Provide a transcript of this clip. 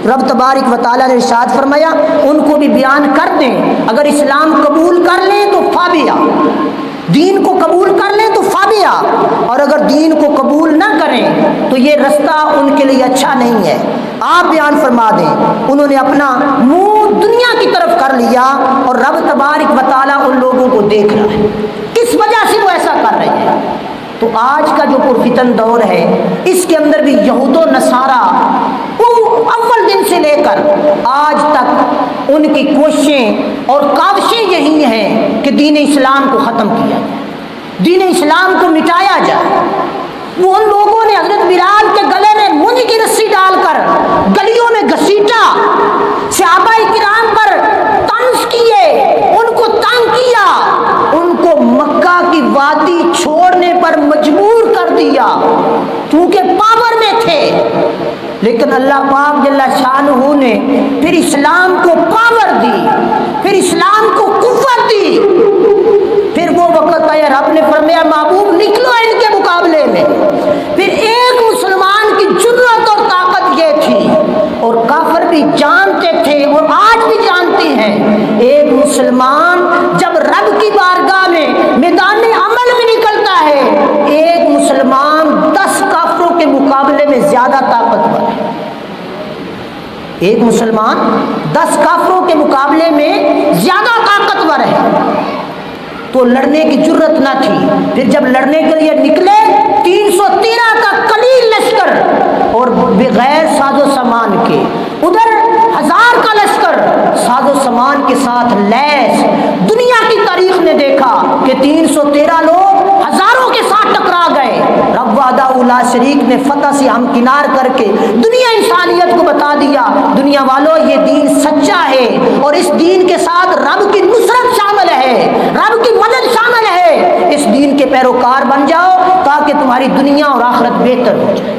رب تبارک و تعالیٰ نے ارشاد فرمایا ان کو بھی بیان کر دیں، اگر اسلام قبول کر لیں تو فابیا، دین کو قبول کر لیں تو فابیا، اور اگر دین کو قبول نہ کریں تو یہ رستہ ان کے لیے اچھا نہیں ہے۔ آپ بیان فرما دیں انہوں نے اپنا منہ دنیا کی طرف کر لیا اور رب تبارک و تعالیٰ ان لوگوں کو دیکھ رہا ہے، کس وجہ سے وہ ایسا کر رہے ہیں۔ تو آج کا جو پرفتن دور ہے اس کے اندر بھی یہود و نصارہ اول دن سے لے کر آج تک ان کی کوششیں اور کاوشیں یہی ہیں کہ دین اسلام کو ختم کیا جائے، دین اسلام کو مٹایا جائے۔ وہ ان لوگوں نے حضرت بلال کے گلے میں مونج کی رسی ڈال کر گلیوں میں گھسیٹا، صحابہ کرام پر طنز کیے، ان کو تنگ کیا، ان کو مکہ کی وادی چھوڑنے پر مجبور کر دیا کیونکہ پاور میں تھے۔ لیکن اللہ پاک جل شانہ نے پھر اسلام کو پاور دی، پھر اسلام کو قوت دی۔ پھر وہ وقت آیا رب نے فرمایا محبوب نکلو ان کے مقابلے میں۔ پھر ایک مسلمان کی جرأت اور طاقت یہ تھی، اور کافر بھی جانتے تھے اور آج بھی جانتے ہیں، ایک مسلمان جب رب کی بارگاہ میں میدان عمل میں نکلتا ہے، ایک مسلمان 10 کافروں کے مقابلے میں زیادہ طاقتور ہے۔ ایک مسلمان 10 کافروں کے مقابلے میں زیادہ طاقتور ہے، تو لڑنے کی جرت نہ تھی۔ پھر جب لڑنے کے لیے نکلے 313 کا قلیل لشکر اور بغیر ساز و سامان کے، ادھر 1000 کا لشکر ساز و سامان کے ساتھ لیس۔ دنیا کی تاریخ نے دیکھا کہ 313 لوگ ہزاروں کے ساتھ ٹکرا گئے۔ رب وحدہ لا شریک نے فتح سے ہمکنار کر کے دنیا انسانیت کو بتا دیا دنیا والوں یہ دین سچا ہے، اور اس دین کے ساتھ رب کی نصرت شامل ہے، رب کی مدد شامل ہے۔ اس دین کے پیروکار بن جاؤ تاکہ تمہاری دنیا اور آخرت بہتر ہو جائے۔